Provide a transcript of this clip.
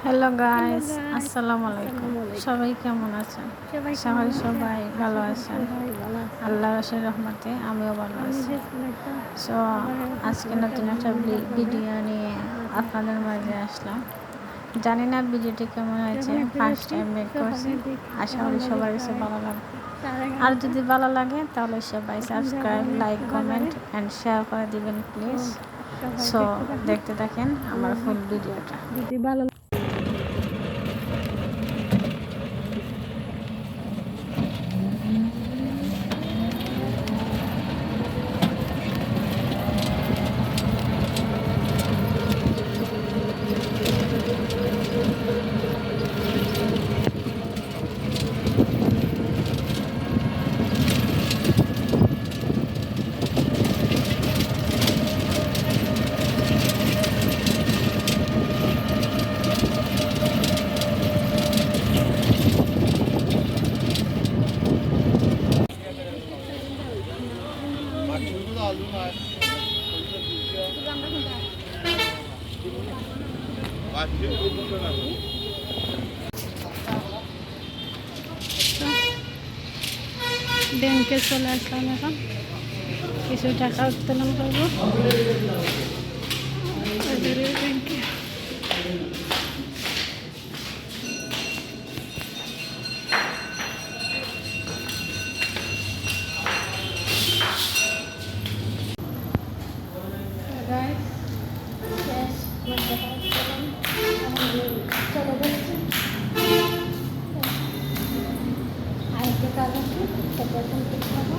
Hello guys, guys, আসসালামু আলাইকুম। আসসালামু আলাইকুম। সবাই কেমন আছেন? সবাই কেমন সবাই আছেন? সবাই ভালো আশা করি আছেন। সবাই ভালো আছেন। আল্লাহর অশেষ রহমতে আমিও ভালো আমি আছি। দেখুন একটা সো আবার আজকে নতুন নতুন একটা আপনাদের ভিডিও নিয়ে মাঝে আপনাদের মাঝে আসলাম। জানি না ভিডিওটি কেমন হয়েছে, যখন একটু ফার্স্ট দেখি টাইম মেক করছি। সকালের দিক আশা তখন করি বাজে সবার কাছে প্রায় ভালো লাগবে। সাড়ে আর এগারোটা। যদি ভালো লাগে তাহলে সবাই এখন যাবো সাবস্ক্রাইব, আমি লাইক, একটু বাজারে। কমেন্ট অ্যান্ড শেয়ার করে দিবেন তো প্লিজ। সবাই সো দেখতে দেখতে থাকেন আমার আমার ফুল ভিডিওটা। যদি ভালো ব্যাংকে চলে আসলাম, এখন কিছু টাকা উত্তোলন করবো ব্যাংকে। আরেকটা কাজ আছে, সেটা এখন করতে হবে।